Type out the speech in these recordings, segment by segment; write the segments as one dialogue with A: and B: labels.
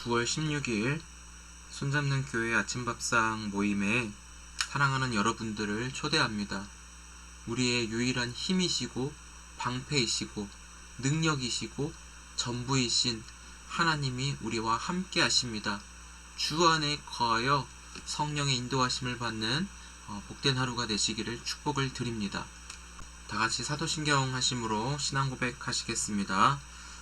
A: 9월 16일 손잡는 교회 아침밥상 모임에 사랑하는 여러분들을 초대합니다. 우리의 유일한 힘이시고 방패이시고 능력이시고 전부이신 하나님이 우리와 함께 하십니다. 주 안에 거하여 성령의 인도하심을 받는 복된 하루가 되시기를 축복을 드립니다. 다같이 사도신경 하심으로 신앙 고백하시겠습니다.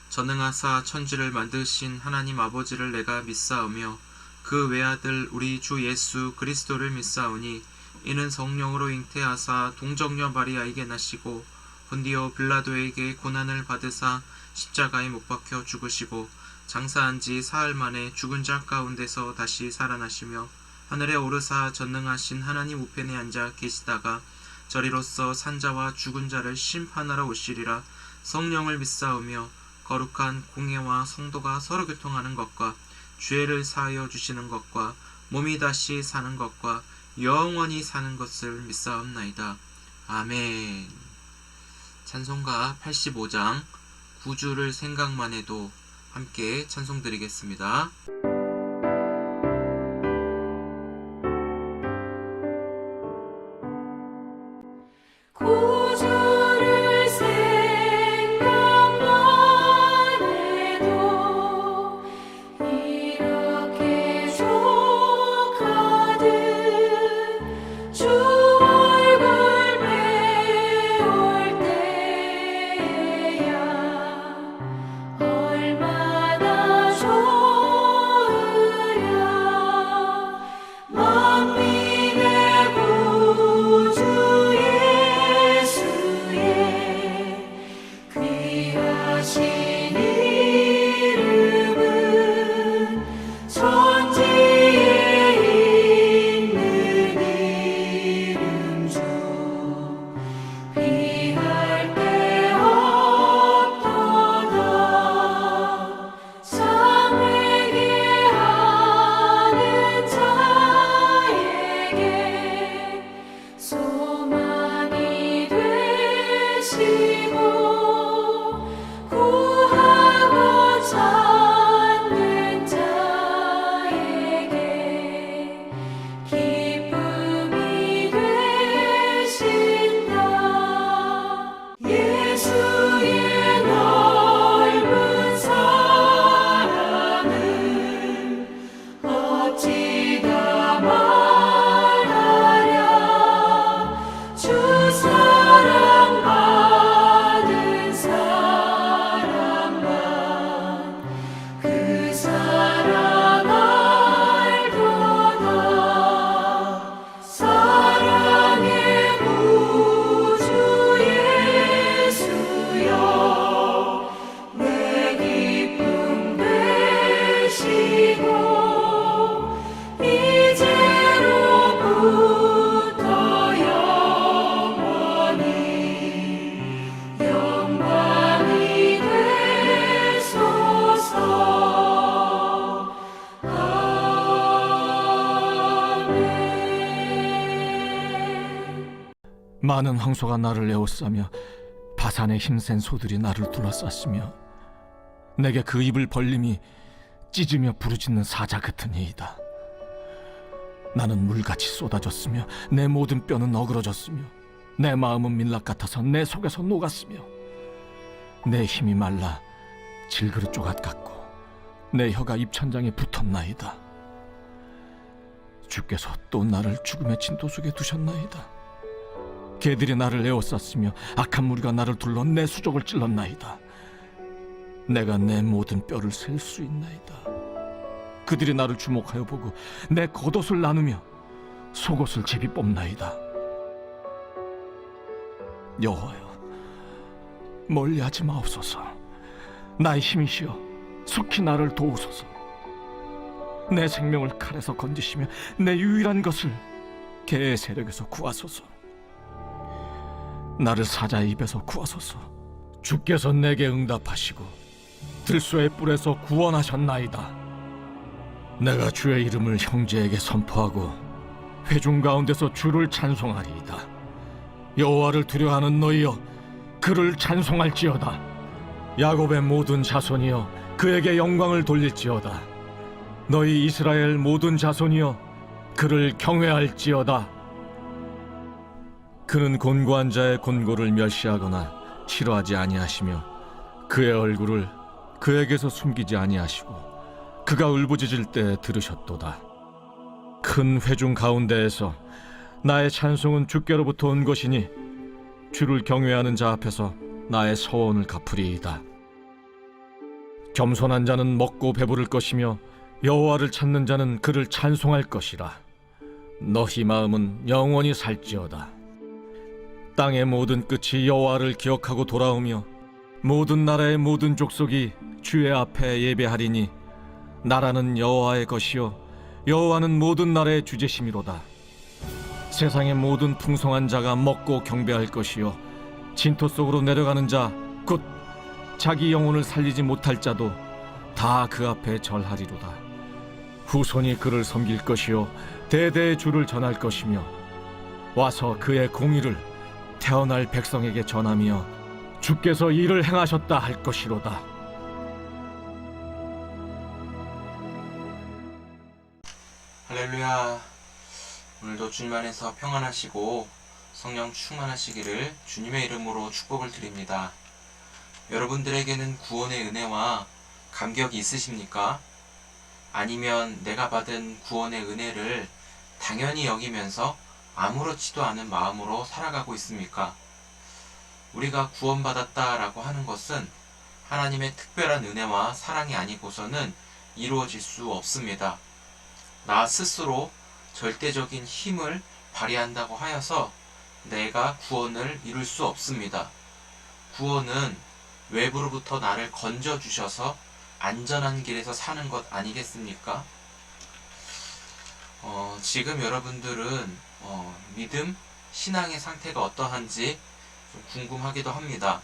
A: 전능하사 천지를 만드신 하나님 아버지를 내가 믿사오며 그 외아들 우리 주 예수 그리스도를 믿사오니 이는 성령으로 잉태하사 동정녀 마리아에게 나시고 본디오 빌라도에게 고난을 받으사 십자가에 못 박혀 죽으시고 장사한 지 사흘 만에 죽은 자 가운데서 다시 살아나시며 하늘에 오르사 전능하신 하나님 우편에 앉아 계시다가 저리로서 산자와 죽은 자를 심판하러 오시리라. 성령을 믿사오며 거룩한 공예와 성도가 서로 교통하는 것과 죄를 사하여 주시는 것과 몸이 다시 사는 것과 영원히 사는 것을 믿사옵나이다. 아멘. 찬송가 85장 구주를 생각만 해도 함께 찬송 드리겠습니다.
B: 구주를 생각만 해도 이렇게 족하듯 주 얼굴 배울 때야 얼마나 좋으랴. 만민의 구주 귀하신 이름은 천지에 있는 이름 중 비할 데 없도다. 참 회개하는 자에게 소망이 되시고 구하고 찾는 자에게 기쁨이 되신다. 예수의 넓은 사랑을 어찌 다 말하랴. 주 사랑 받은 사람만 그 사랑 알도다. 사랑의 구주 예수여 내 기쁨 되시고 이제로부터 영원히 영광이 되소서. 아멘.
C: 많은 황소가 나를 에워싸며 바산의 힘센 소들이 나를 둘러쌌으며 내게 그 입을 벌림이 찢으며 부르짖는 사자 같으니이다. 나는 물같이 쏟아졌으며 내 모든 뼈는 어그러졌으며 내 마음은 밀랍 같아서 내 속에서 녹았으며 내 힘이 말라 질그릇 조각 같고 내 혀가 입천장에 붙었나이다. 주께서 또 나를 죽음의 진토 속에 두셨나이다. 개들이 나를 에워쌌으며 악한 무리가 나를 둘러 내 수족을 찔렀나이다. 내가 내 모든 뼈를 셀 수 있나이다. 그들이 나를 주목하여 보고 내 겉옷을 나누며 속옷을 제비 뽑나이다. 여호와여, 멀리하지 마옵소서. 나의 힘이시여 속히 나를 도우소서. 내 생명을 칼에서 건지시며 내 유일한 것을 개의 세력에서 구하소서. 나를 사자의 입에서 구하소서. 주께서 내게 응답하시고 들소의 뿔에서 구원하셨나이다. 내가 주의 이름을 형제에게 선포하고 회중 가운데서 주를 찬송하리이다. 여호와를 두려워하는 너희여, 그를 찬송할지어다. 야곱의 모든 자손이여, 그에게 영광을 돌릴지어다. 너희 이스라엘 모든 자손이여 그를 경외할지어다. 그는 곤고한 자의 곤고를 멸시하거나 싫어하지 아니하시며 그의 얼굴을 그에게서 숨기지 아니하시고 그가 울부짖을 때 들으셨도다. 큰 회중 가운데에서 나의 찬송은 주께로부터 온 것이니 주를 경외하는 자 앞에서 나의 서원을 갚으리이다. 겸손한 자는 먹고 배부를 것이며 여호와를 찾는 자는 그를 찬송할 것이라. 너희 마음은 영원히 살지어다. 땅의 모든 끝이 여호와를 기억하고 돌아오며 모든 나라의 모든 족속이 주의 앞에 예배하리니 나라는 여호와의 것이요 여호와는 모든 나라의 주제심이로다. 세상의 모든 풍성한 자가 먹고 경배할 것이요 진토 속으로 내려가는 자 곧 자기 영혼을 살리지 못할 자도 다 그 앞에 절하리로다. 후손이 그를 섬길 것이요 대대의 주를 전할 것이며 와서 그의 공의를 태어날 백성에게 전하며 주께서 이를 행하셨다 할 것이로다.
A: 할렐루야. 오늘도 주님 안에서 평안하시고 성령 충만하시기를 주님의 이름으로 축복을 드립니다. 여러분들에게는 구원의 은혜와 감격이 있으십니까? 아니면 내가 받은 구원의 은혜를 당연히 여기면서 아무렇지도 않은 마음으로 살아가고 있습니까? 우리가 구원받았다라고 하는 것은 하나님의 특별한 은혜와 사랑이 아니고서는 이루어질 수 없습니다. 나 스스로 절대적인 힘을 발휘한다고 하여서 내가 구원을 이룰 수 없습니다. 구원은 외부로부터 나를 건져주셔서 안전한 길에서 사는 것 아니겠습니까? 지금 여러분들은 믿음, 신앙의 상태가 어떠한지 좀 궁금하기도 합니다.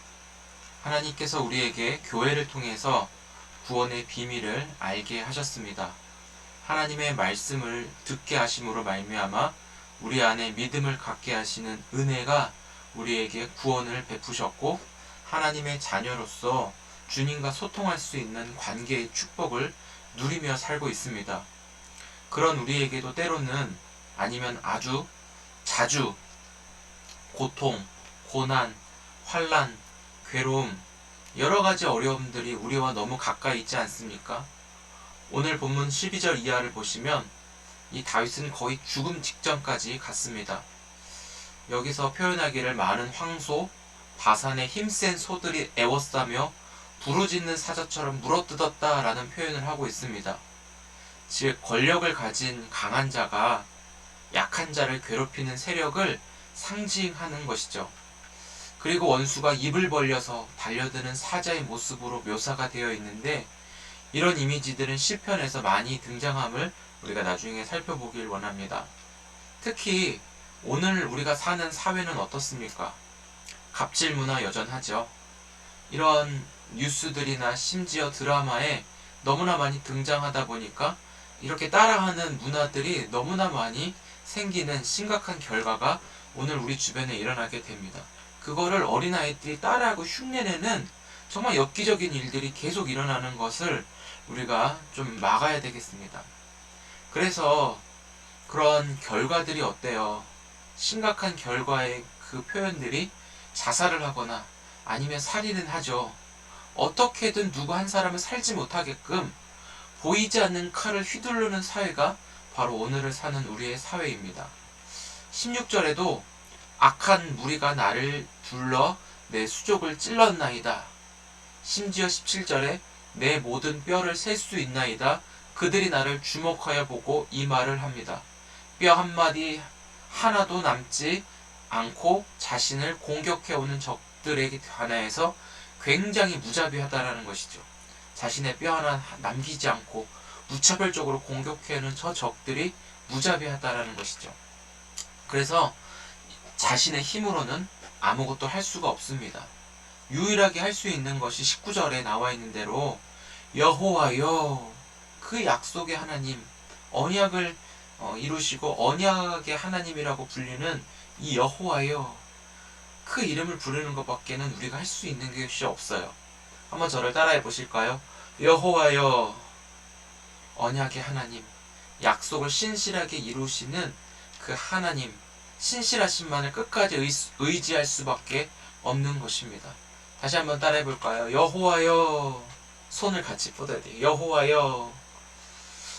A: 하나님께서 우리에게 교회를 통해서 구원의 비밀을 알게 하셨습니다. 하나님의 말씀을 듣게 하심으로 말미암아 우리 안에 믿음을 갖게 하시는 은혜가 우리에게 구원을 베푸셨고 하나님의 자녀로서 주님과 소통할 수 있는 관계의 축복을 누리며 살고 있습니다. 그런 우리에게도 때로는 아니면 아주 자주 고통, 고난, 환난, 괴로움, 여러 가지 어려움들이 우리와 너무 가까이 있지 않습니까? 오늘 본문 12절 이하를 보시면 이 다윗은 거의 죽음 직전까지 갔습니다. 여기서 표현하기를 많은 황소, 바산의 힘센 소들이 애워싸며 부르짖는 사자처럼 물어뜯었다 라는 표현을 하고 있습니다. 즉 권력을 가진 강한 자가 약한 자를 괴롭히는 세력을 상징하는 것이죠. 그리고 원수가 입을 벌려서 달려드는 사자의 모습으로 묘사가 되어 있는데 이런 이미지들은 시편에서 많이 등장함을 우리가 나중에 살펴보길 원합니다. 특히 오늘 우리가 사는 사회는 어떻습니까? 갑질 문화 여전하죠. 이런 뉴스들이나 심지어 드라마에 너무나 많이 등장하다 보니까 이렇게 따라하는 문화들이 너무나 많이 생기는 심각한 결과가 오늘 우리 주변에 일어나게 됩니다. 그거를 어린아이들이 따라하고 흉내내는 정말 엽기적인 일들이 계속 일어나는 것을 우리가 좀 막아야 되겠습니다. 그래서 그런 결과들이 어때요? 심각한 결과의 그 표현들이 자살을 하거나 아니면 살인은 하죠. 어떻게든 누구 한 사람을 살지 못하게끔 보이지 않는 칼을 휘두르는 사회가 바로 오늘을 사는 우리의 사회입니다. 16절에도 악한 무리가 나를 둘러 내 수족을 찔렀나이다. 심지어 17절에 내 모든 뼈를 셀 수 있나이다. 그들이 나를 주목하여 보고 이 말을 합니다. 뼈 한마디 하나도 남지 않고 자신을 공격해오는 적들에게 관하여서 굉장히 무자비하다라는 것이죠. 자신의 뼈 하나 남기지 않고 무차별적으로 공격해오는 저 적들이 무자비하다라는 것이죠. 그래서 자신의 힘으로는 아무것도 할 수가 없습니다. 유일하게 할 수 있는 것이 19절에 나와 있는 대로 여호와여, 그 약속의 하나님, 언약을 이루시고 언약의 하나님이라고 불리는 이 여호와여, 그 이름을 부르는 것밖에는 우리가 할 수 있는 것이 없어요. 한번 저를 따라해 보실까요? 여호와여, 언약의 하나님, 약속을 신실하게 이루시는 그 하나님, 신실하신만을 끝까지 의지할 수밖에 없는 것입니다. 다시 한번 따라해 볼까요? 여호와여. 손을 같이 뻗어야 돼요. 여호와여.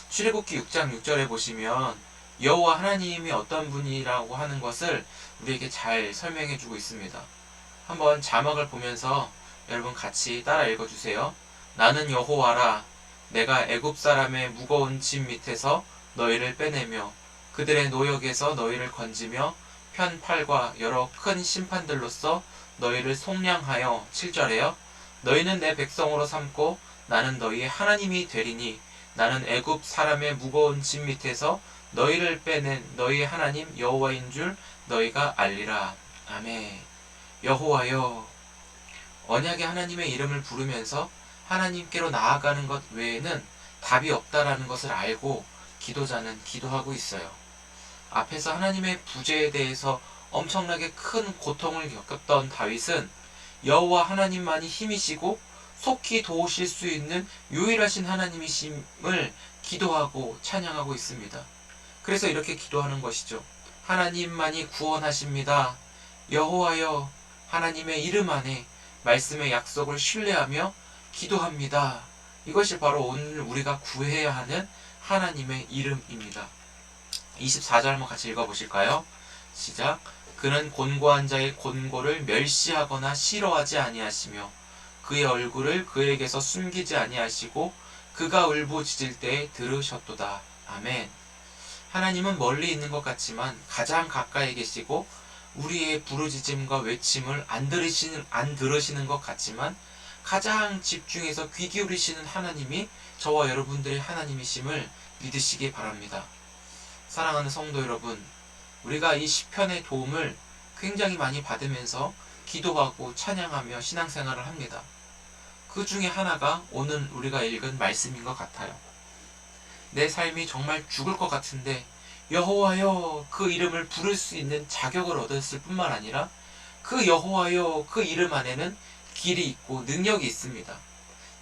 A: 출애굽기 6장 6절에 보시면 여호와 하나님이 어떤 분이라고 하는 것을 우리에게 잘 설명해 주고 있습니다. 한번 자막을 보면서 여러분 같이 따라 읽어주세요. 나는 여호와라. 내가 애굽 사람의 무거운 짐 밑에서 너희를 빼내며 그들의 노역에서 너희를 건지며 편팔과 여러 큰 심판들로서 너희를 속량하여 7절에요. 너희는 내 백성으로 삼고 나는 너희의 하나님이 되리니 나는 애굽 사람의 무거운 짐 밑에서 너희를 빼낸 너희의 하나님 여호와인 줄 너희가 알리라. 아멘. 여호와여. 언약의 하나님의 이름을 부르면서 하나님께로 나아가는 것 외에는 답이 없다라는 것을 알고 기도자는 기도하고 있어요. 앞에서 하나님의 부재에 대해서 엄청나게 큰 고통을 겪었던 다윗은 여호와 하나님만이 힘이시고 속히 도우실 수 있는 유일하신 하나님이심을 기도하고 찬양하고 있습니다. 그래서 이렇게 기도하는 것이죠. 하나님만이 구원하십니다. 여호와여. 하나님의 이름 안에 말씀의 약속을 신뢰하며 기도합니다. 이것이 바로 오늘 우리가 구해야 하는 하나님의 이름입니다. 24절 한번 같이 읽어보실까요? 시작. 그는 곤고한 자의 곤고를 멸시하거나 싫어하지 아니하시며 그의 얼굴을 그에게서 숨기지 아니하시고 그가 울부짖을 때에 들으셨도다. 아멘. 하나님은 멀리 있는 것 같지만 가장 가까이 계시고 우리의 부르짖음과 외침을 안 들으시는 것 같지만 가장 집중해서 귀 기울이시는 하나님이 저와 여러분들의 하나님이심을 믿으시기 바랍니다. 사랑하는 성도 여러분, 우리가 이 시편의 도움을 굉장히 많이 받으면서 기도하고 찬양하며 신앙생활을 합니다. 그 중에 하나가 오늘 우리가 읽은 말씀인 것 같아요. 내 삶이 정말 죽을 것 같은데 여호와여 그 이름을 부를 수 있는 자격을 얻었을 뿐만 아니라 그 여호와여 그 이름 안에는 길이 있고 능력이 있습니다.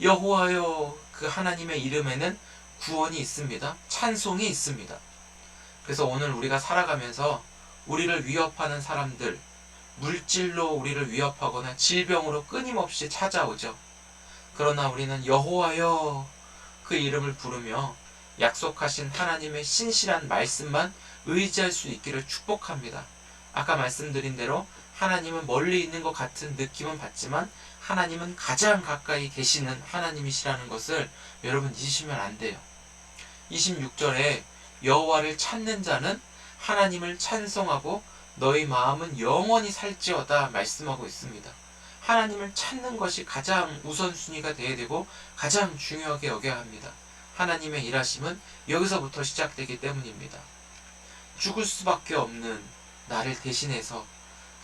A: 여호와여 그 하나님의 이름에는 구원이 있습니다. 찬송이 있습니다. 그래서 오늘 우리가 살아가면서 우리를 위협하는 사람들, 물질로 우리를 위협하거나 질병으로 끊임없이 찾아오죠. 그러나 우리는 여호와여 그 이름을 부르며 약속하신 하나님의 신실한 말씀만 의지할 수 있기를 축복합니다. 아까 말씀드린 대로 하나님은 멀리 있는 것 같은 느낌은 받지만 하나님은 가장 가까이 계시는 하나님이시라는 것을 여러분 잊으시면 안 돼요. 26절에 여호와를 찾는 자는 하나님을 찬송하고 너희 마음은 영원히 살지어다 말씀하고 있습니다. 하나님을 찾는 것이 가장 우선순위가 되어야 되고 가장 중요하게 여겨야 합니다. 하나님의 일하심은 여기서부터 시작되기 때문입니다. 죽을 수밖에 없는 나를 대신해서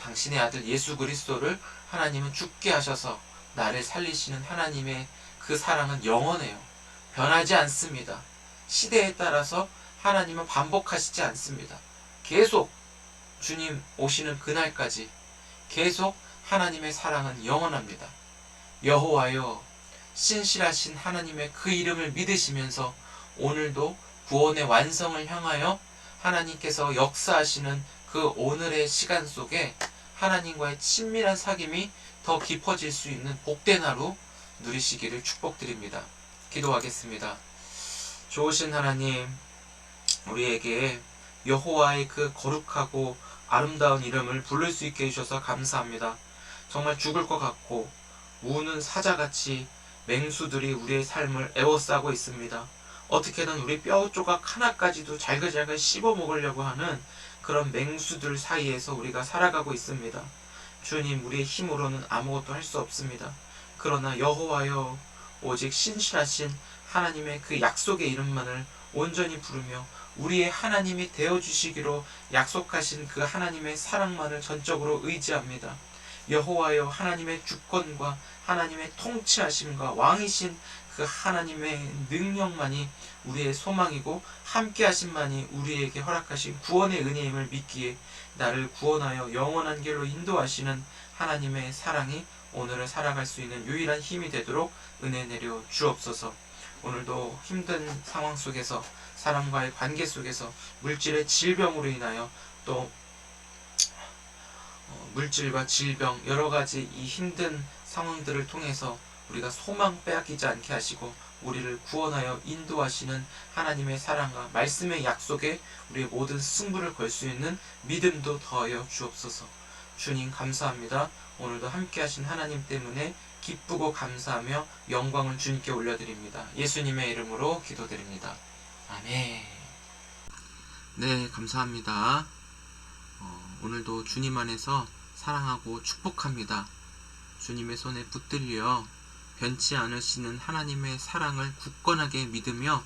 A: 당신의 아들 예수 그리스도를 하나님은 죽게 하셔서 나를 살리시는 하나님의 그 사랑은 영원해요. 변하지 않습니다. 시대에 따라서 하나님은 반복하시지 않습니다. 계속 주님 오시는 그날까지 계속 하나님의 사랑은 영원합니다. 여호와여 신실하신 하나님의 그 이름을 믿으시면서 오늘도 구원의 완성을 향하여 하나님께서 역사하시는 그 오늘의 시간 속에 하나님과의 친밀한 사귐이 더 깊어질 수 있는 복된 하루 누리시기를 축복드립니다. 기도하겠습니다. 좋으신 하나님, 우리에게 여호와의 그 거룩하고 아름다운 이름을 부를 수 있게 해주셔서 감사합니다. 정말 죽을 것 같고 우는 사자같이 맹수들이 우리의 삶을 에워싸고 있습니다. 어떻게든 우리 뼈 조각 하나까지도 잘글잘글 씹어 먹으려고 하는 그런 맹수들 사이에서 우리가 살아가고 있습니다. 주님, 우리의 힘으로는 아무것도 할 수 없습니다. 그러나 여호와여 오직 신실하신 하나님의 그 약속의 이름만을 온전히 부르며 우리의 하나님이 되어주시기로 약속하신 그 하나님의 사랑만을 전적으로 의지합니다. 여호와여 하나님의 주권과 하나님의 통치하심과 왕이신 그 하나님의 능력만이 우리의 소망이고 함께 하심만이 우리에게 허락하신 구원의 은혜임을 믿기에 나를 구원하여 영원한 길로 인도하시는 하나님의 사랑이 오늘을 살아갈 수 있는 유일한 힘이 되도록 은혜 내려 주옵소서. 오늘도 힘든 상황 속에서 사람과의 관계 속에서 물질의 질병으로 인하여 또 물질과 질병 여러 가지 이 힘든 상황들을 통해서 우리가 소망 빼앗기지 않게 하시고 우리를 구원하여 인도하시는 하나님의 사랑과 말씀의 약속에 우리의 모든 승부를 걸 수 있는 믿음도 더하여 주옵소서. 주님 감사합니다. 오늘도 함께 하신 하나님 때문에 기쁘고 감사하며 영광을 주님께 올려드립니다. 예수님의 이름으로 기도드립니다. 아멘. 네, 감사합니다. 오늘도 주님 안에서 사랑하고 축복합니다. 주님의 손에 붙들려 변치 않으시는 하나님의 사랑을 굳건하게 믿으며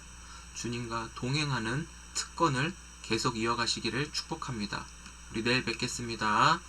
A: 주님과 동행하는 특권을 계속 이어가시기를 축복합니다. 우리 내일 뵙겠습니다.